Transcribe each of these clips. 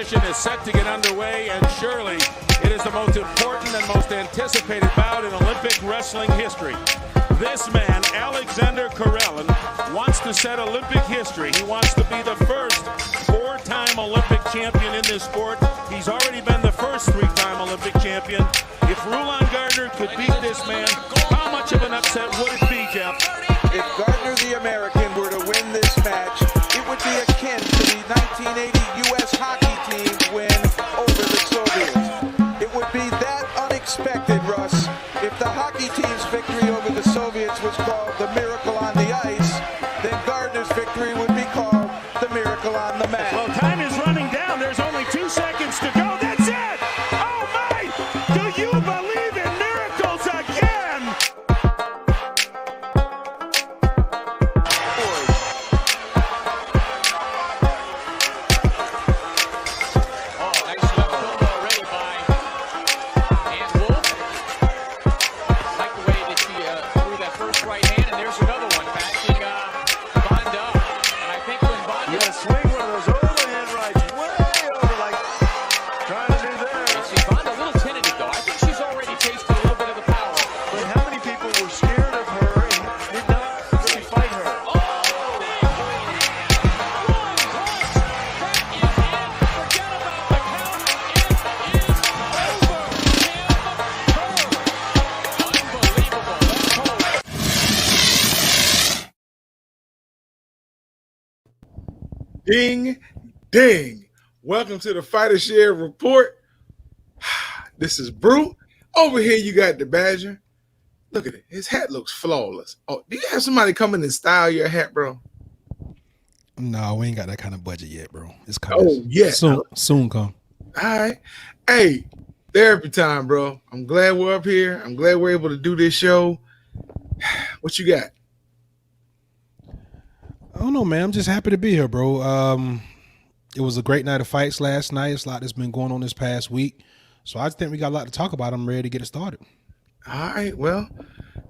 competition is set to get underway, and surely it is the most important and most anticipated bout in Olympic wrestling history. This man, Alexander Karelin, wants to set Olympic history. He wants to be the first four-time Olympic champion in this sport. He's already been the first three-time Olympic champion. If Rulon Gardner could beat this man, how much of an upset would it be, Jeff? If Gardner the American were to win this match, it would be akin to the 1980 U.S. hockey team's win over the Soviets. It would be that unexpected, Russ. If the hockey team's victory over the Soviets was called the miracle on the ice, then Gardner's victory would be called the miracle on the mat. Well, time is running down. There's only 2 seconds to go. That's it! Oh, my! Do you believe in miracles again? Oh, nice left hook already by Ann Wolf. Like the way that she threw that first right hand, and there's another one backing Vonda. And I think when Vonda... Yeah, swing one of those overhand rights way over, like trying to do that. You see Vonda a little tentative, though. I think she's already tasted a little bit of the power. But how many people were scared of her and did not really fight her? Oh, big right hand. One punch. That is it. Forget about the count. It is over. Unbelievable. That's cold. Ding, ding. Welcome to the Fighter Share Report. This is Brew. Over here you got the Badger. Look at it. His hat looks flawless. Oh, do you have somebody come in and style your hat, bro? No, we ain't got that kind of budget yet, bro. It's coming. Oh, yeah. Soon come. All right. Hey, therapy time, bro. I'm glad we're up here. I'm glad we're able to do this show. What you got? I don't know, man. I'm just happy to be here, bro. It was a great night of fights last night. It's a lot that's been going on this past week. So I just think we got a lot to talk about. I'm ready to get it started. All right. Well,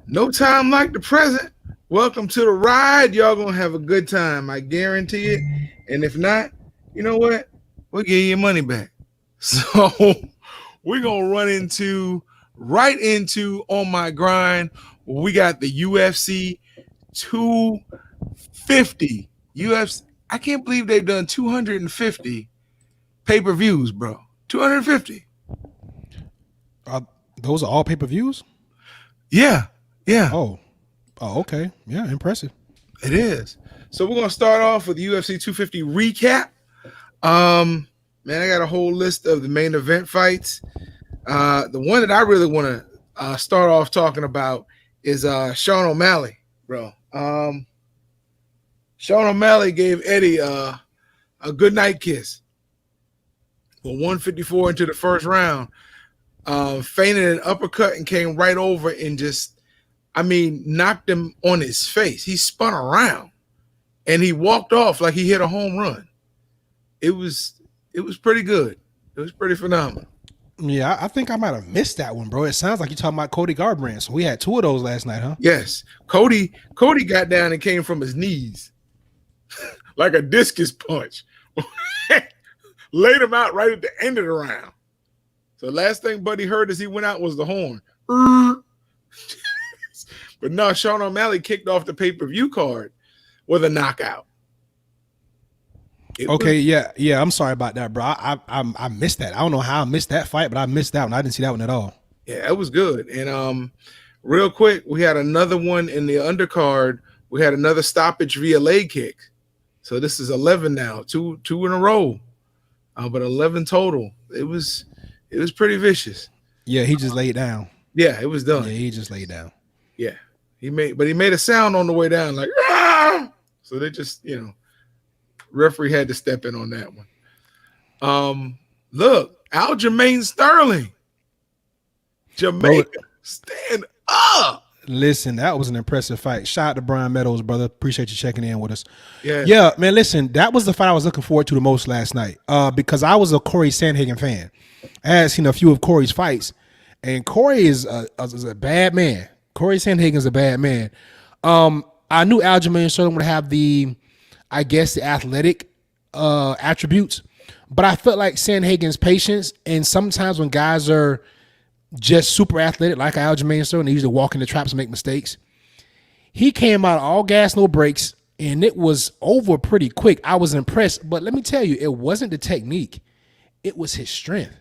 no time like the present. Welcome to the ride. Y'all gonna have a good time. I guarantee it. And if not, you know what? We'll give you your money back. So we're gonna run right into On My Grind. We got the UFC 250. UFC. I can't believe they've done 250 pay-per-views, bro. 250. Those are all pay-per-views? Yeah. Oh, okay. Yeah, impressive. It is. So we're gonna start off with the UFC 250 recap. Man, I got a whole list of the main event fights. The one that I really want to start off talking about is Sean O'Malley, bro. Sean O'Malley gave Eddie a good night kiss. Well, 154 into the first round, feinted an uppercut and came right over and just, knocked him on his face. He spun around and he walked off like he hit a home run. It was pretty good. It was pretty phenomenal. Yeah, I think I might have missed that one, bro. It sounds like you're talking about Cody Garbrandt. So we had 2 of those last night, huh? Yes. Cody got down and came from his knees like a discus punch. Laid him out right at the end of the round. So last thing Buddy heard as he went out was the horn. But no, Sean O'Malley kicked off the pay-per-view card with a knockout. Yeah. I'm sorry about that, bro. I missed that. I don't know how I missed that fight, but I missed that one. I didn't see that one at all. Yeah, it was good. And real quick, we had another one in the undercard. We had another stoppage via leg kick. So this is 11 now, two in a row, but 11 total. It was pretty vicious. Yeah, he just laid down. Yeah, it was done. Yeah, he just laid down. Yeah, he made a sound on the way down, like ah! So they just referee had to step in on that one. Look, Aljamain Sterling, Jamaica, stand up. Listen, that was an impressive fight. Shout out to Brian Meadows, brother. Appreciate you checking in with us. Yeah, man. Listen, that was the fight I was looking forward to the most last night. Because I was a Corey Sandhagen fan. I had seen a few of Corey's fights, and Corey is a bad man. Corey Sandhagen is a bad man. I knew Aljamain Sterling would have the athletic attributes, But I felt like Sandhagen's patience, and sometimes when guys are just super athletic, like Aljamain Sterling, they usually walk in the traps and make mistakes. He came out all gas, no brakes, and it was over pretty quick. I was impressed, but let me tell you, it wasn't the technique. It was his strength.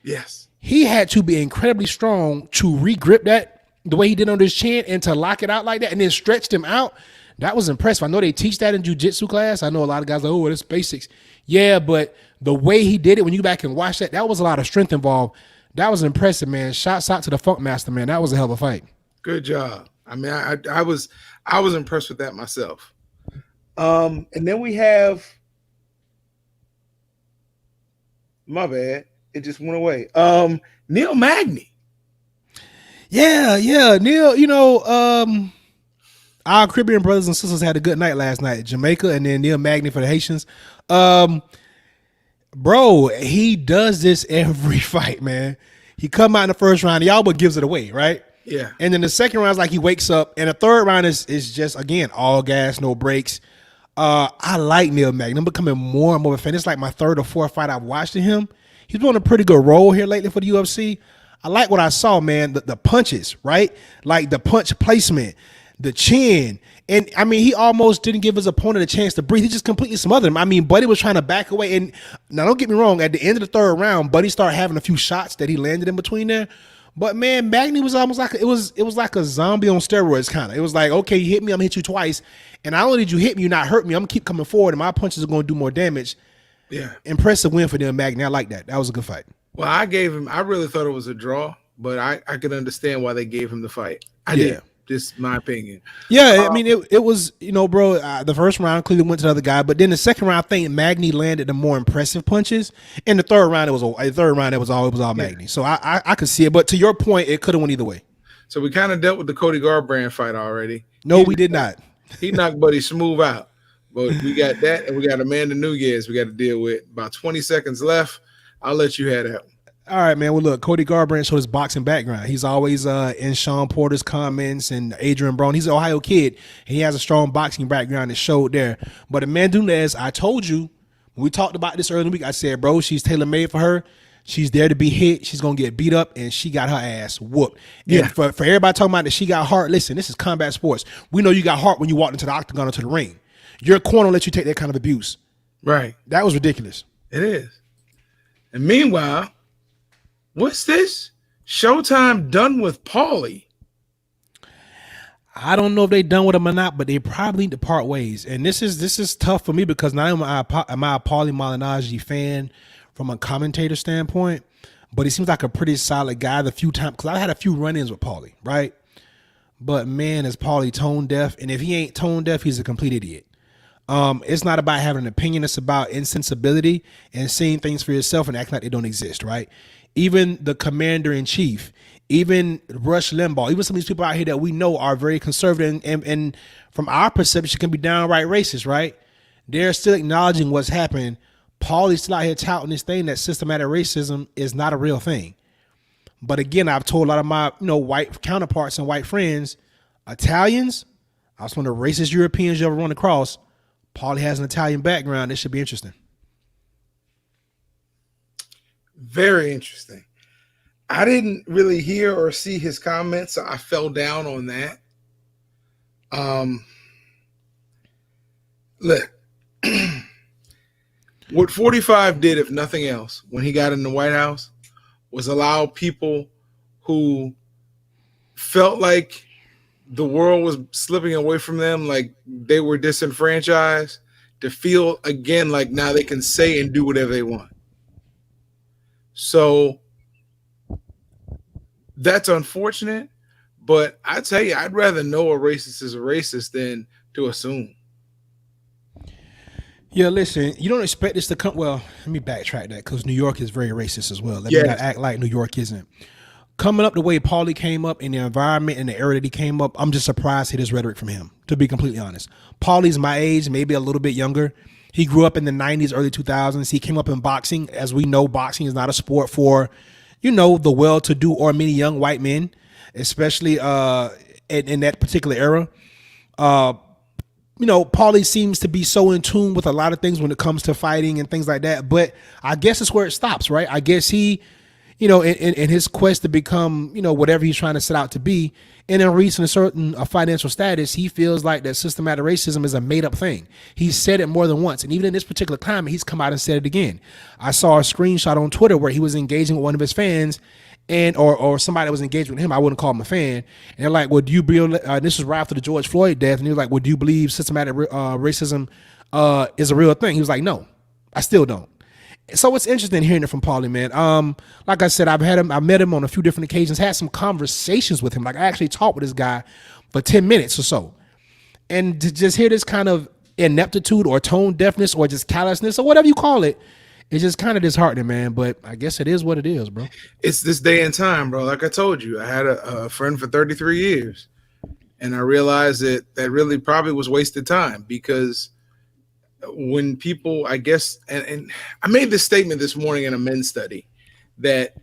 Yes. He had to be incredibly strong to re-grip that the way he did on his chin and to lock it out like that and then stretched him out. That was impressive. I know they teach that in jiu-jitsu class. I know a lot of guys are like, oh, it's basics. Yeah, but the way he did it, when you go back and watch that, that was a lot of strength involved. That was impressive, man. Shouts out to the Funk Master, man. That was a hell of a fight. Good job. I mean, I was impressed with that myself. And then we have, my bad, it just went away. Neil Magny. Yeah, Neil. Our Caribbean brothers and sisters had a good night last night. Jamaica and then Neil Magny for the Haitians. Bro, he does this every fight, man. He come out in the first round, he almost gives it away, right? Yeah. And then the second round is like he wakes up, and the third round is just, again, all gas, no brakes. I like Neil Magny. I'm becoming more and more of a fan. It's like my third or fourth fight I've watched of him. He's been on a pretty good roll here lately for the UFC. I like what I saw, man. The punches, right? Like the punch placement, the chin. And, I mean, he almost didn't give his opponent a chance to breathe. He just completely smothered him. I mean, Buddy was trying to back away. And now, don't get me wrong. At the end of the third round, Buddy started having a few shots that he landed in between there. But, man, Magny was almost like it was like a zombie on steroids, kind of. It was like, okay, you hit me, I'm going to hit you twice. And not only did you hit me, you not hurt me. I'm going to keep coming forward, and my punches are going to do more damage. Yeah. Impressive win for Neil Magny. I like that. That was a good fight. Well, I really thought it was a draw, but I could understand why they gave him the fight. I did. Just my opinion. Yeah, I mean, it was, bro, the first round, Cleveland went to the other guy, but then the second round, I think Magny landed the more impressive punches. In the third round, it was all Magny. So I could see it, but to your point, it could have went either way. So we kind of dealt with the Cody Garbrandt fight already. No, we did not. He knocked Buddy Smooth out, but we got that, and we got Amanda Nunes we got to deal with. About 20 seconds left. I'll let you have that one. All right, man. Well, look, Cody Garbrandt showed his boxing background. He's always in Sean Porter's comments and Adrian Brown. He's an Ohio kid, and he has a strong boxing background that showed there. But Amanda Nunes, I told you, when we talked about this earlier in the week, I said, bro, she's tailor-made for her. She's there to be hit. She's going to get beat up, and she got her ass whooped. Yeah. And for everybody talking about that she got heart, listen, this is combat sports. We know you got heart when you walked into the octagon or to the ring. Your corner will let you take that kind of abuse. Right. That was ridiculous. It is. And meanwhile, what's this? Showtime done with Paulie. I don't know if they done with him or not, but they probably need to part ways. And this is tough for me because not only am I a Paulie Malignaggi fan from a commentator standpoint, but he seems like a pretty solid guy. The few times, because I had a few run-ins with Paulie, right? But man, is Paulie tone deaf, and if he ain't tone deaf, he's a complete idiot. It's not about having an opinion. It's about insensibility and seeing things for yourself and acting like they don't exist, right? Even the commander-in-chief, even Rush Limbaugh, even some of these people out here that we know are very conservative and from our perception can be downright racist, right? They're still acknowledging what's happening. Paulie's still out here touting this thing that systematic racism is not a real thing. But again, I've told a lot of my white counterparts and white friends, Italians, I was one of the racist Europeans you ever run across. Paulie has an Italian background. This should be interesting. Very interesting. I didn't really hear or see his comments, so I fell down on that. Look, what 45 did, if nothing else, when he got in the White House, was allow people who felt like the world was slipping away from them, like they were disenfranchised, to feel again like now they can say and do whatever they want. So that's unfortunate, but I tell you, I'd rather know a racist is a racist than to assume. Yeah, listen, you don't expect this to come. Well, let me backtrack that because New York is very racist as well. Let me not act like New York isn't. Coming up the way Paulie came up in the environment and the era that he came up, I'm just surprised to hear this rhetoric from him, to be completely honest. Paulie's my age, maybe a little bit younger. He grew up in the 90s, early 2000s. He came up in boxing. As we know, boxing is not a sport for, the well-to-do or many young white men, especially in that particular era. Paulie seems to be so in tune with a lot of things when it comes to fighting and things like that. But I guess it's where it stops, right? I guess he, in his quest to become, whatever he's trying to set out to be, and in reaching a certain financial status, he feels like that systematic racism is a made up thing. He's said it more than once. And even in this particular climate, he's come out and said it again. I saw a screenshot on Twitter where he was engaging with one of his fans or somebody that was engaged with him. I wouldn't call him a fan. And they're like, well, do you believe, this was right after the George Floyd death. And he was like, well, do you believe systematic racism is a real thing? He was like, no, I still don't. So it's interesting hearing it from Paulie, man. Like I said, I met him on a few different occasions, had some conversations with him. Like I actually talked with this guy for 10 minutes or so. And to just hear this kind of ineptitude or tone deafness or just callousness or whatever you call it, it's just kind of disheartening, man. But I guess it is what it is, bro. It's this day and time, bro. Like I told you, I had a friend for 33 years. And I realized that really probably was wasted time, because when people, I guess, and I made this statement this morning in a men's study, that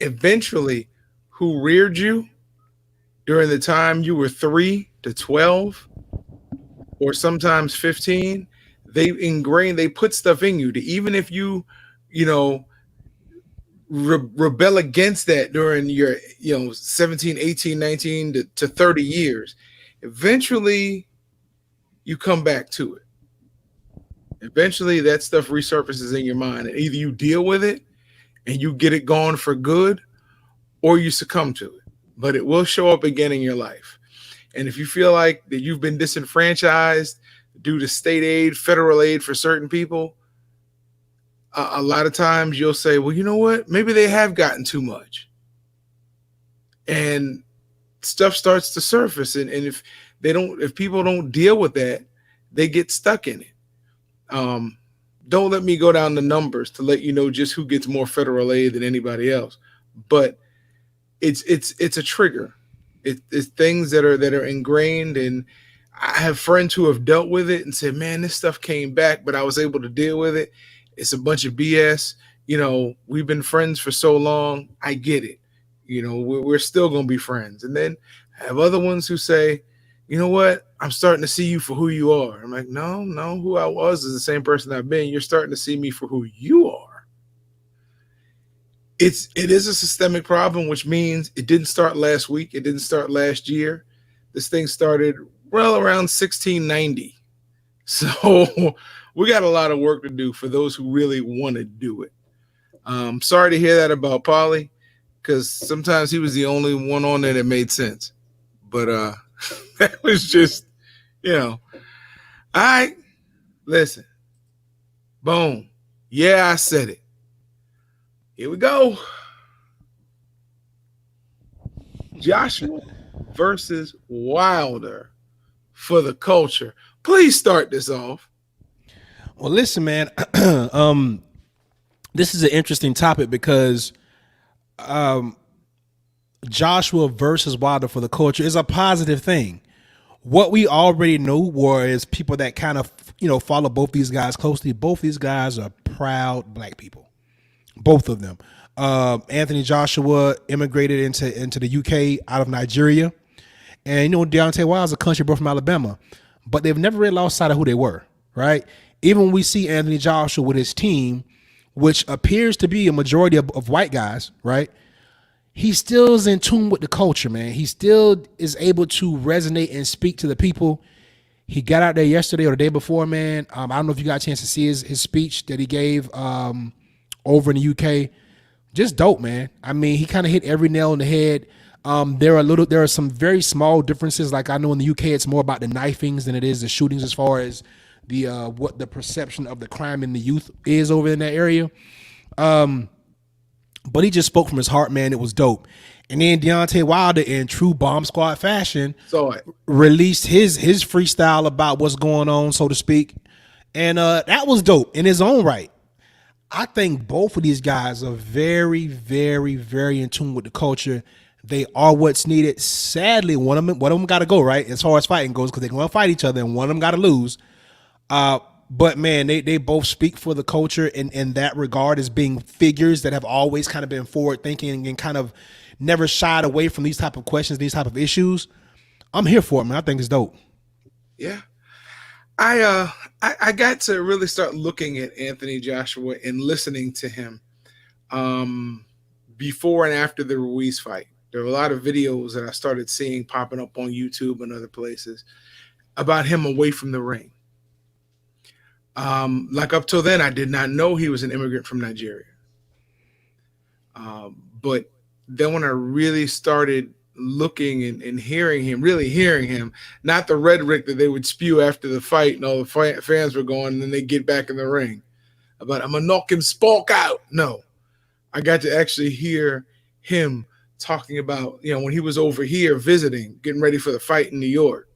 eventually who reared you during the time you were 3 to 12 or sometimes 15, they put stuff in you to, even if you rebel against that during your 17, 18, 19 to 30 years, eventually you come back to it. Eventually that stuff resurfaces in your mind, and either you deal with it and you get it gone for good, or you succumb to it. But it will show up again in your life. And if you feel like that you've been disenfranchised due to state aid, federal aid for certain people, a lot of times you'll say, well, you know what? Maybe they have gotten too much. And stuff starts to surface. And if people don't deal with that, they get stuck in it. Don't let me go down the numbers to let you know just who gets more federal aid than anybody else. But it's a trigger. It's things that are ingrained, and I have friends who have dealt with it and said, man, this stuff came back, but I was able to deal with it. It's a bunch of BS. We've been friends for so long. I get it. We're still going to be friends. And then I have other ones who say, you know what? I'm starting to see you for who you are. I'm like, no, who I was is the same person I've been. You're starting to see me for who you are. It is a systemic problem, which means it didn't start last week. It didn't start last year. This thing started around 1690. So we got a lot of work to do for those who really want to do it. Sorry to hear that about Paulie, because sometimes he was the only one on there that made sense. But that was just, all right, listen, boom. Yeah, I said it. Here we go. Joshua versus Wilder for the culture. Please start this off. Well, listen, man, this is an interesting topic because Joshua versus Wilder for the culture is a positive thing. What we already knew was people that kind of, follow both these guys closely. Both these guys are proud black people. Both of them. Anthony Joshua immigrated into the UK out of Nigeria. And, Deontay Wilder's a country boy from Alabama. But they've never really lost sight of who they were, right? Even when we see Anthony Joshua with his team, which appears to be a majority of white guys, right? He still is in tune with the culture, man. He still is able to resonate and speak to the people. He got out there yesterday or the day before, man. I don't know if you got a chance to see his speech that he gave over in the UK. Just dope, man. I mean, he kind of hit every nail on the head. There are some very small differences. Like I know in the UK, it's more about the knifings than it is the shootings as far as the what the perception of the crime in the youth is over in that area. But he just spoke from his heart, man. It was dope. And then Deontay Wilder, in true Bomb Squad fashion, released his freestyle about what's going on, so to speak. And that was dope in his own right. I think both of these guys are very, very, very in tune with the culture. They are what's needed. Sadly, one of them got to go, right? As far as fighting goes, because they're going to fight each other, and one of them got to lose. But man, they both speak for the culture in that regard as being figures that have always kind of been forward thinking and kind of never shied away from these type of questions, these type of issues. I'm here for it, man. I think it's dope. Yeah. I got to really start looking at Anthony Joshua and listening to him um, before and after the Ruiz fight. There were a lot of videos that I started seeing popping up on YouTube and other places about him away from the ring. Like up till then, I did not know he was an immigrant from Nigeria. But then when I really started looking and hearing him, really hearing him, not the rhetoric that they would spew after the fight and all the fans were going, and then they get back in the ring about, I'm going to knock him Spock out. No, I got to actually hear him talking about, when he was over here visiting, getting ready for the fight in New York.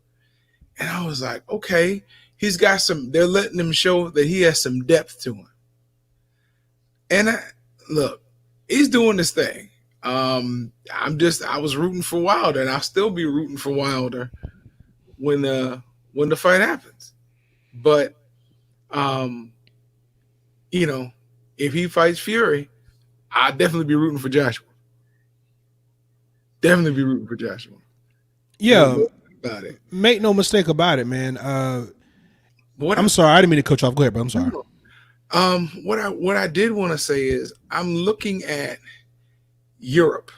And I was like, okay, they're letting him show that he has some depth to him. And look, he's doing this thing. I was rooting for Wilder, and I'll still be rooting for Wilder when the fight happens. But, if he fights Fury, I'll definitely be rooting for Joshua. Definitely be rooting for Joshua. Yeah. About it. Make no mistake about it, man. I'm sorry, I didn't mean to cut you off. Go ahead, but I'm sorry. What I did want to say is I'm looking at Europe,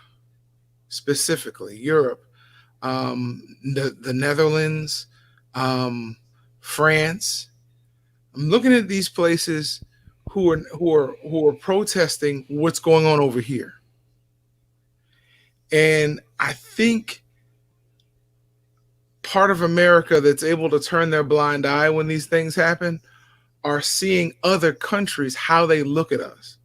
specifically Europe, the Netherlands, France. I'm looking at these places who are protesting what's going on over here. And I think part of America that's able to turn their blind eye when these things happen are seeing other countries, how they look at us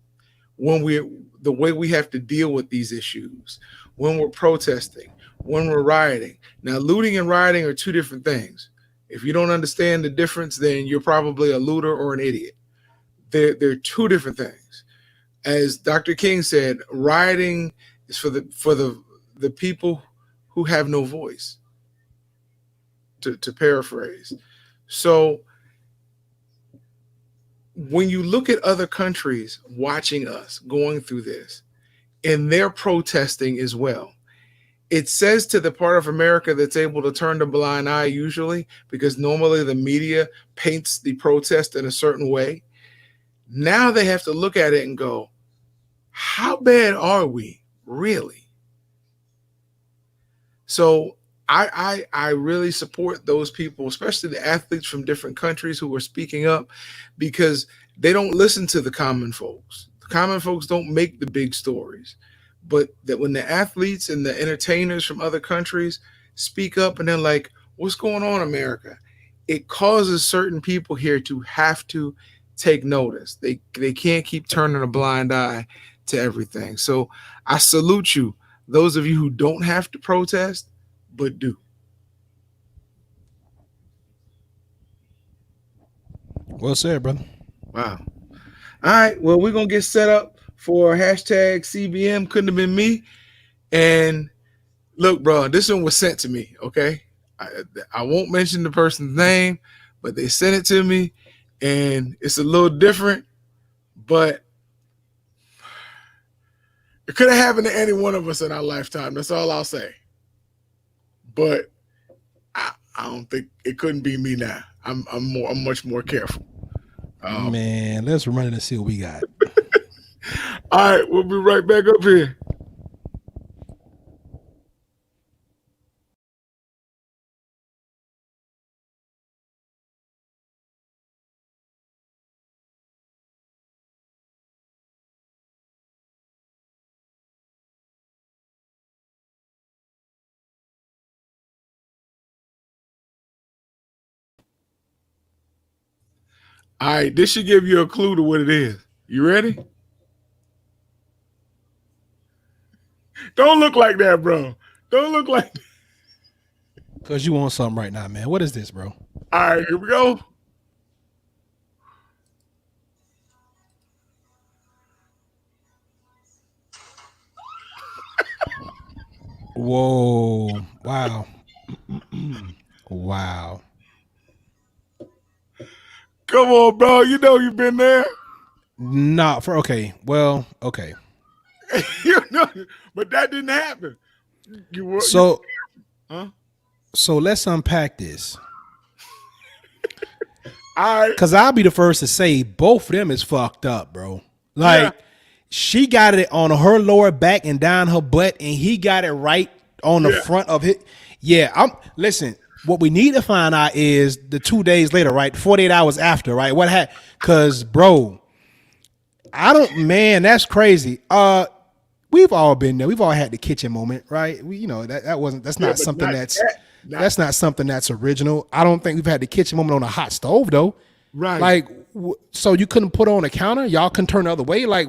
the way we have to deal with these issues, when we're protesting, when we're rioting. Now, looting and rioting are two different things. If you don't understand the difference, then you're probably a looter or an idiot. They're two different things. As Dr. King said, rioting is for the people who have no voice, to paraphrase. So when you look at other countries watching us going through this, and they're protesting as well, it says to the part of America that's able to turn the blind eye usually, because normally the media paints the protest in a certain way. Now they have to look at it and go, how bad are we really? So I really support those people, especially the athletes from different countries who are speaking up, because they don't listen to the common folks. The common folks don't make the big stories. But that when the athletes and the entertainers from other countries speak up and they're like, what's going on, America? It causes certain people here to have to take notice. They can't keep turning a blind eye to everything. So I salute you, those of you who don't have to protest, but do. Well said, brother. Wow. All right. Well, we're going to get set up for hashtag CBM. Couldn't have been me. And look, bro, this one was sent to me. Okay. I won't mention the person's name, but they sent it to me, and it's a little different, but it could have happened to any one of us in our lifetime. That's all I'll say. But I don't think it couldn't be me now. I'm much more careful. Man, let's run it and see what we got. All right, we'll be right back up here. All right, this should give you a clue to what it is. You ready? Don't look like that, bro. Don't look like that. Because you want something right now, man. What is this, bro? All right, here we go. Whoa. Wow. Wow. Come on, bro. You know you've been there. Okay. Well, okay. You know, but that didn't happen. So huh? So let's unpack this. Because I'll be the first to say both of them is fucked up, bro. Like, she got it on her lower back and down her butt, and he got it right on the front of it. Yeah, listen, what we need to find out is the 2 days later, right? 48 hours after, right? What happened? Because, bro, that's crazy. We've all been there. We've all had the kitchen moment, right? That's not something that's not something that's original. I don't think we've had the kitchen moment on a hot stove though. Right. Like, so you couldn't put on a counter? Y'all can turn the other way? Like,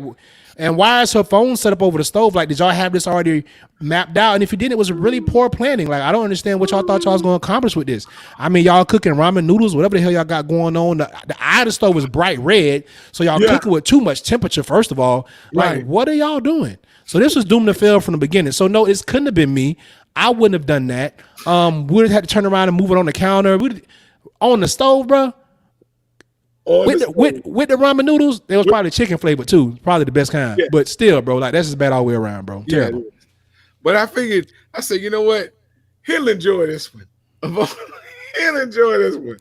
and why is her phone set up over the stove? Like, did y'all have this already mapped out? And if you didn't, it was really poor planning. Like, I don't understand what y'all thought y'all was going to accomplish with this. I mean, y'all cooking ramen noodles, whatever the hell y'all got going on. The eye of the stove was bright red. So y'all cooking with too much temperature, first of all. Like, what are y'all doing? So this was doomed to fail from the beginning. So no, it couldn't have been me. I wouldn't have done that. We would have had to turn around and move it on the counter. On the stove, bro. With the ramen noodles, there was probably chicken flavor too. Probably the best kind. Yeah. But still, bro, like that's just bad all the way around, bro. Terrible. But I said, you know what? He'll enjoy this one. He'll enjoy this one.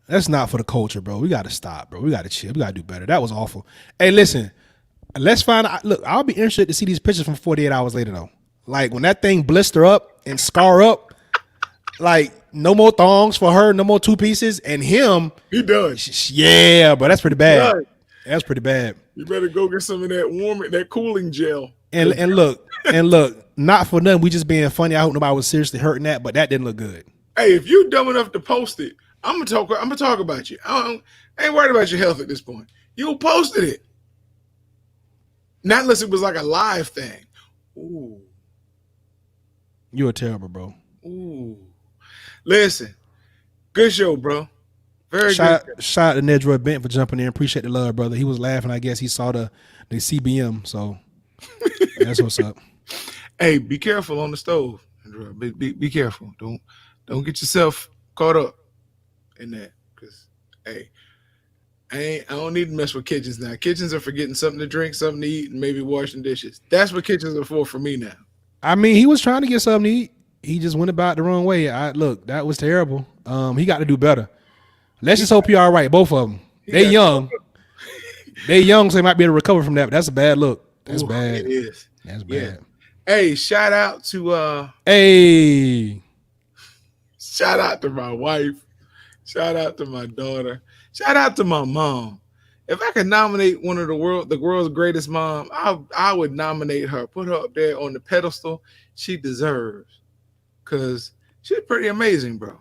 That's not for the culture, bro. We got to stop, bro. We got to chill. We got to do better. That was awful. Hey, listen, let's find out. Look, I'll be interested to see these pictures from 48 hours later, though. Like when that thing blister up and scar up, like no more thongs for her, no more two pieces, and him. He done. Yeah, but that's pretty bad. That's pretty bad. You better go get some of that cooling gel. And look, not for nothing. We just being funny. I hope nobody was seriously hurting that, but that didn't look good. Hey, if you dumb enough to post it, I'm gonna talk about you. I ain't worried about your health at this point. You posted it. Not unless it was like a live thing. Ooh. You were terrible, bro. Ooh. Listen, good show, bro. Very good. Shout out to Nedroy Bent for jumping in. Appreciate the love, brother. He was laughing. I guess he saw the CBM, so that's what's up. Hey, be careful on the stove. Be careful. Don't get yourself caught up in that. Because, hey, I don't need to mess with kitchens now. Kitchens are for getting something to drink, something to eat, and maybe washing dishes. That's what kitchens are for me now. I mean, he was trying to get something to eat. He just went about the wrong way. Look, that was terrible. He got to do better. Let's just hope you're all right, both of them. They young. They young, so they might be able to recover from that, but that's a bad look. That's bad. It is. That's bad. Hey, shout out to my wife. Shout out to my daughter. Shout out to my mom. If I could nominate one of the world's greatest mom, I would nominate her. Put her up there on the pedestal she deserves. Because she's pretty amazing, bro.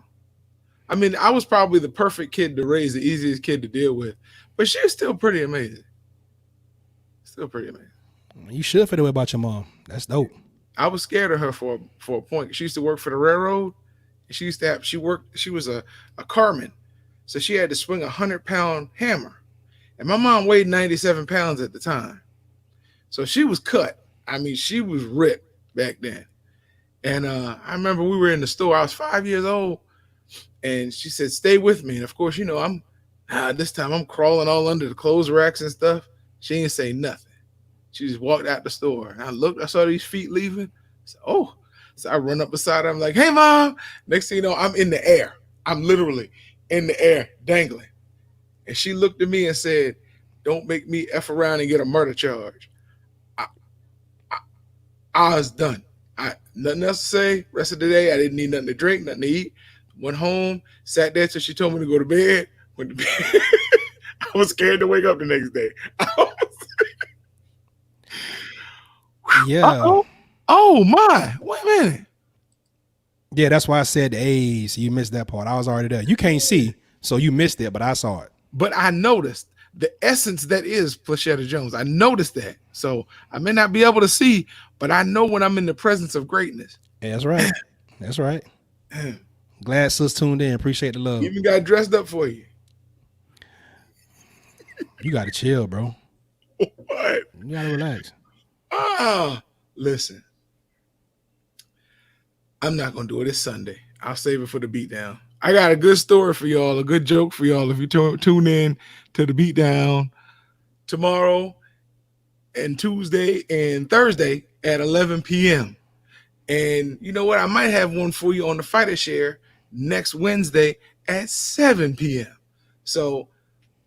I mean, I was probably the perfect kid to raise, the easiest kid to deal with. But she's still pretty amazing. Still pretty amazing. You should feel the way about your mom. That's dope. I was scared of her for a point. She used to work for the railroad. And she was a carman. So she had to swing 100-pound hammer. And my mom weighed 97 pounds at the time. So she was cut. I mean, she was ripped back then. And I remember we were in the store. I was 5 years old. And she said, stay with me. And of course, this time I'm crawling all under the clothes racks and stuff. She didn't say nothing. She just walked out the store. And I saw these feet leaving. I said, oh. So I run up beside her. I'm like, hey, Mom. Next thing you know, I'm in the air. I'm literally in the air, dangling. And she looked at me and said, don't make me F around and get a murder charge. I was done. Nothing else to say. Rest of the day, I didn't need nothing to drink, nothing to eat. Went home, sat there till she told me to go to bed. Went to bed. I was scared to wake up the next day. Yeah. Uh-oh. Oh, my. Wait a minute. Yeah, that's why I said, hey, so you missed that part. I was already there. You can't see, so you missed it, but I saw it. But I noticed the essence that is Flashetta Jones. I noticed that. So I may not be able to see, but I know when I'm in the presence of greatness. Yeah, that's right. That's right. Glad sis tuned in. Appreciate the love. Even got dressed up for you. You got to chill, bro. What? You got to relax. Listen. I'm not going to do it this Sunday. I'll save it for the beatdown. I got a good story for y'all, a good joke for y'all if you tune in to the beatdown tomorrow and Tuesday and Thursday at 11 p.m. And you know what? I might have one for you on the Fighter Share next Wednesday at 7 p.m. So,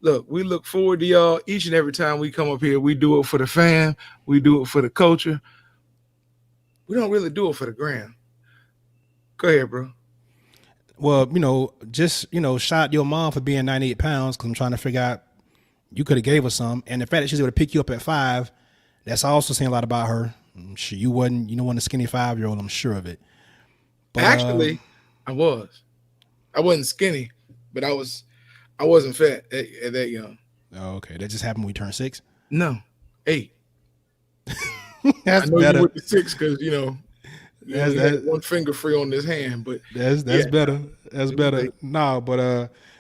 look, we look forward to y'all each and every time we come up here. We do it for the fam. We do it for the culture. We don't really do it for the gram. Go ahead, bro. Well, just shout out your mom for being 98 pounds, because I'm trying to figure out, you could have gave her some, and the fact that she's able to pick you up at 5, that's also saying a lot about her. I'm sure you wasn't a skinny 5-year-old. I'm sure of it. But, Actually, I wasn't skinny, but I wasn't fat at that young. Oh, okay, that just happened when we turned 6. No, 8. That's I know better. you went to 6 because he had one finger free on his hand, but that's better. That's better.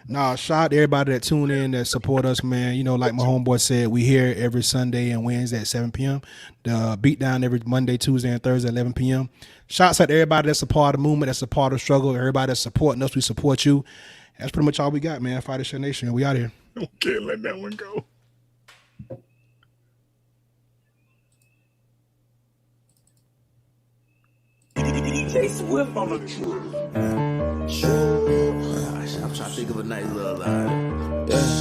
Shout out to everybody that tune in, that support us, man. Like my homeboy said, we here every Sunday and Wednesday at 7 p.m. The beatdown every Monday, Tuesday, and Thursday at 11 p.m. Shouts out to everybody that's a part of the movement, that's a part of the struggle. Everybody that's supporting us, we support you. That's pretty much all we got, man. Fight Share Nation. We out here. Okay, let that one go. DJ Swift on the truth. I'm trying to think of a nice little line. Yeah.